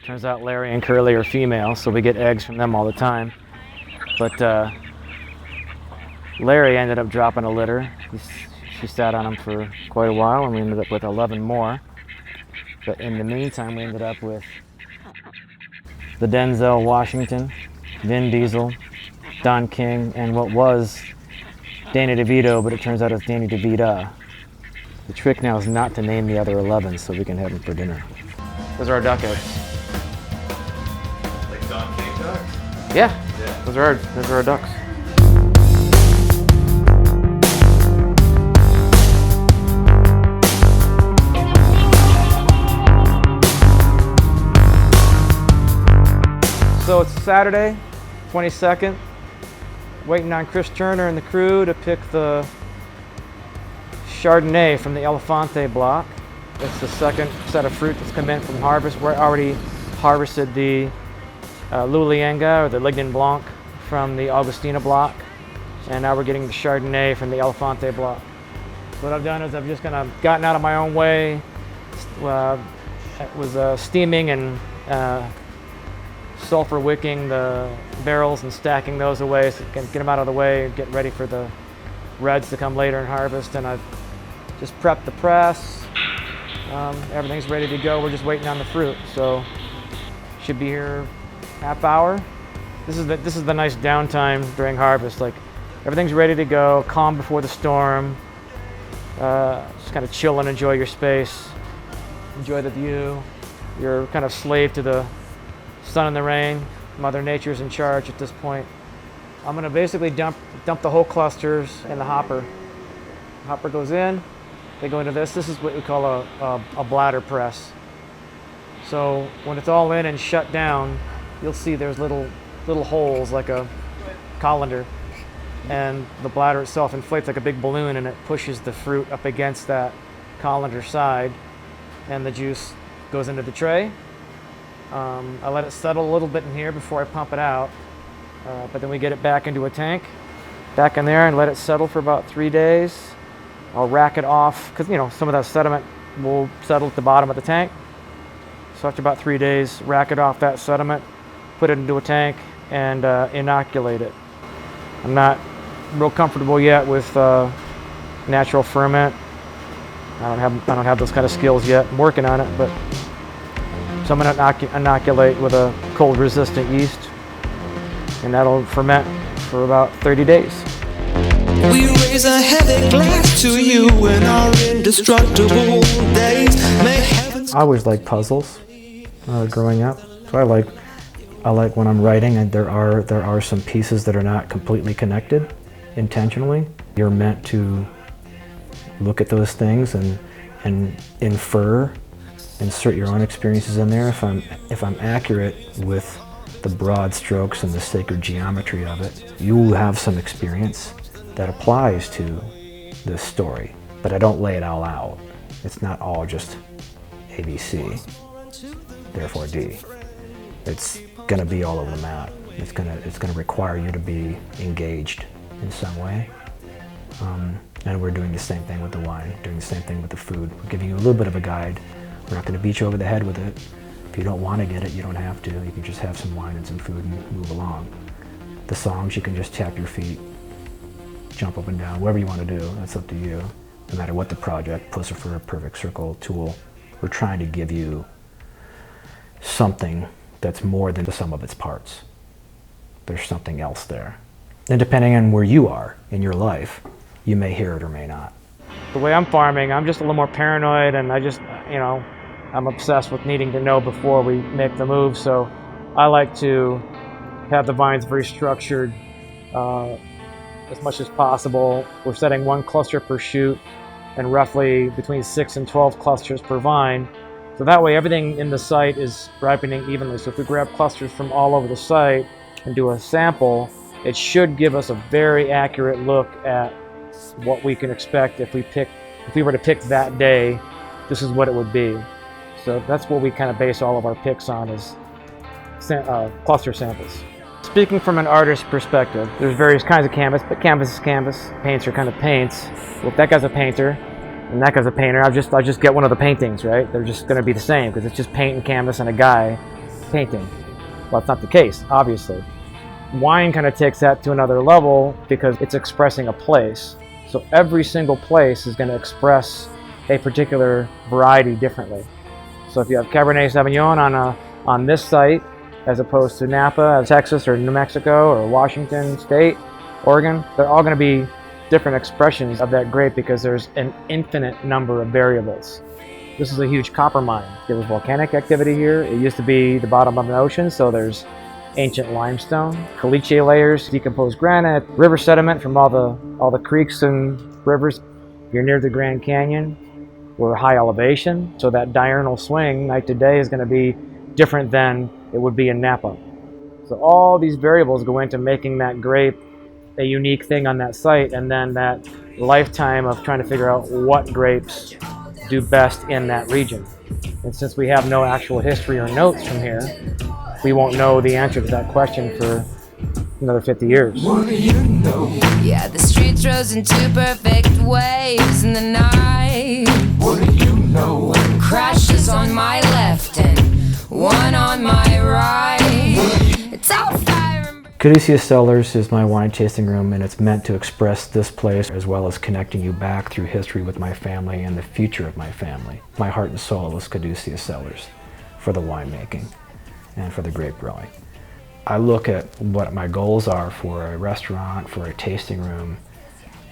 Turns out Larry and Curly are female, so we get eggs from them all the time. But Larry ended up dropping a litter. She sat on him for quite a while, and we ended up with 11 more. But in the meantime, we ended up with the Denzel Washington, Vin Diesel, Don King, and what was Danny DeVito, but it turns out it's Danny DeVita. The trick now is not to name the other 11 so we can have them for dinner. Those are our duck eggs. Like Don King ducks? Yeah. Those are our ducks. So it's Saturday, 22nd, waiting on Chris Turner and the crew to pick the Chardonnay from the Elefante block. It's the second set of fruit that's come in from harvest. We already harvested the Lulienga, or the Lignan Blanc, from the Augustina block, and now we're getting the Chardonnay from the Elefante block. What I've done is I've just kind of gotten out of my own way. It was steaming and sulfur wicking the barrels and stacking those away so you can get them out of the way, get ready for the reds to come later in harvest. And I've just prepped the press. Everything's ready to go. We're just waiting on the fruit. So should be here half hour. This is the nice downtime during harvest. Like, everything's ready to go, calm before the storm. Just kind of chill and enjoy your space. Enjoy the view. You're kind of slave to the sun and the rain. Mother Nature's in charge at this point. I'm gonna basically dump the whole clusters in the hopper. The hopper goes in, they go into this. This is what we call a bladder press. So when it's all in and shut down, you'll see there's little holes like a colander, and the bladder itself inflates like a big balloon, and it pushes the fruit up against that colander side, and the juice goes into the tray. I let it settle a little bit in here before I pump it out, but then we get it back into a tank, back in there, and let it settle for about 3 days. I'll rack it off, because some of that sediment will settle at the bottom of the tank. So after about 3 days, rack it off that sediment, put it into a tank, and inoculate it. I'm not real comfortable yet with natural ferment. I don't have those kind of skills yet. I'm working on it, but. So I'm going to inoculate with a cold-resistant yeast, and that'll ferment for about 30 days. We raise a heavy glass to you in our indestructible days. I always liked puzzles growing up, so I like when I'm writing, and there are some pieces that are not completely connected intentionally. You're meant to look at those things and infer. Insert your own experiences in there. If I'm accurate with the broad strokes and the sacred geometry of it, you will have some experience that applies to this story, but I don't lay it all out. It's not all just ABC, therefore D. It's gonna be all over the map. It's gonna require you to be engaged in some way. And we're doing the same thing with the wine, doing the same thing with the food. We're giving you a little bit of a guide. We're not going to beat you over the head with it. If you don't want to get it, you don't have to. You can just have some wine and some food and move along. The songs, you can just tap your feet, jump up and down, whatever you want to do. That's up to you. No matter what the project, Puscifer, Perfect Circle, Tool, we're trying to give you something that's more than the sum of its parts. There's something else there. And depending on where you are in your life, you may hear it or may not. The way I'm farming, I'm just a little more paranoid, and I'm obsessed with needing to know before we make the move, so I like to have the vines very structured as much as possible. We're setting 1 cluster per shoot and roughly between 6 and 12 clusters per vine. So that way everything in the site is ripening evenly. So if we grab clusters from all over the site and do a sample, it should give us a very accurate look at what we can expect if we were to pick that day. This is what it would be. So that's what we kind of base all of our picks on, is cluster samples. Speaking from an artist's perspective, there's various kinds of canvas, but canvas is canvas. Paints are kind of paints. Well, if that guy's a painter and that guy's a painter, I'll just get one of the paintings, right? They're just going to be the same because it's just paint and canvas and a guy. painting. Well, that's not the case, obviously. Wine kind of takes that to another level because it's expressing a place. So every single place is going to express a particular variety differently. So if you have Cabernet Sauvignon on this site, as opposed to Napa, Texas, or New Mexico, or Washington State, Oregon, they're all going to be different expressions of that grape because there's an infinite number of variables. This is a huge copper mine. There was volcanic activity here. It used to be the bottom of an ocean, so there's ancient limestone, caliche layers, decomposed granite, river sediment from all the creeks and rivers. You're near the Grand Canyon. We're high elevation, so that diurnal swing night to day is going to be different than it would be in Napa. So all these variables go into making that grape a unique thing on that site, and then that lifetime of trying to figure out what grapes do best in that region. And since we have no actual history or notes from here, we won't know the answer to that question for another 50 years. What do you know? Yeah, the streets rose in two perfect waves in the night. What do you know? Crashes on my left and one on my right. It's all fire and Caduceus Cellars is my wine tasting room, and it's meant to express this place as well as connecting you back through history with my family and the future of my family. My heart and soul is Caduceus Cellars for the winemaking and for the grape growing. I look at what my goals are for a restaurant, for a tasting room,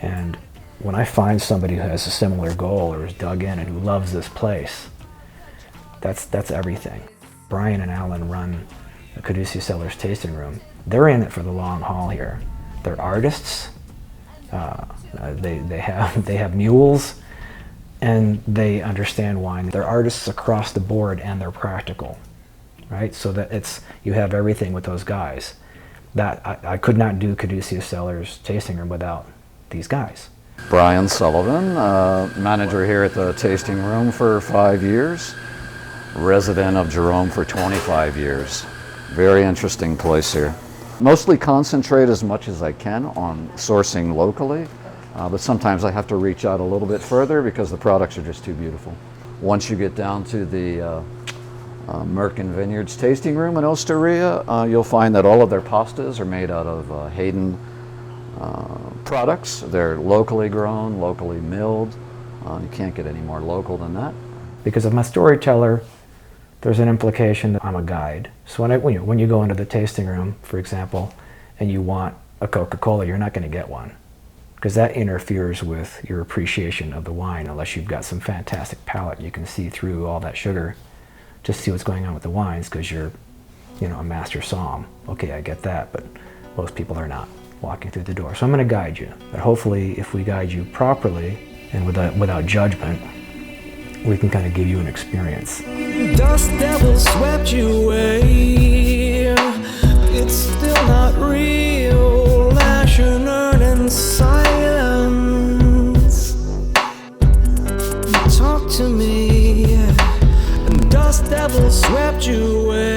and when I find somebody who has a similar goal or is dug in and who loves this place, that's everything. Brian and Alan run the Caduceus Cellars tasting room. They're in it for the long haul here. They're artists. They have mules, and they understand wine. They're artists across the board, and they're practical, right? So that you have everything with those guys. That I could not do Caduceus Cellars tasting room without these guys. Brian Sullivan, manager here at the tasting room for 5 years, resident of Jerome for 25 years. Very interesting place here. Mostly concentrate as much as I can on sourcing locally, but sometimes I have to reach out a little bit further because the products are just too beautiful. Once you get down to the Merkin Vineyards tasting room in Osteria, you'll find that all of their pastas are made out of Hayden products. They're locally grown, locally milled. You can't get any more local than that. Because if I'm a storyteller, there's an implication that I'm a guide. So when you go into the tasting room, for example, and you want a Coca-Cola, you're not going to get one, because that interferes with your appreciation of the wine unless you've got some fantastic palate. You can see through all that sugar to see what's going on with the wines because you're, a master somm. Okay, I get that, but most people are not walking through the door. So I'm going to guide you. But hopefully, if we guide you properly and without judgment, we can kind of give you an experience. Dust devil swept you away. It's still not real. Lash and earn in silence. Talk to me. Dust devil swept you away.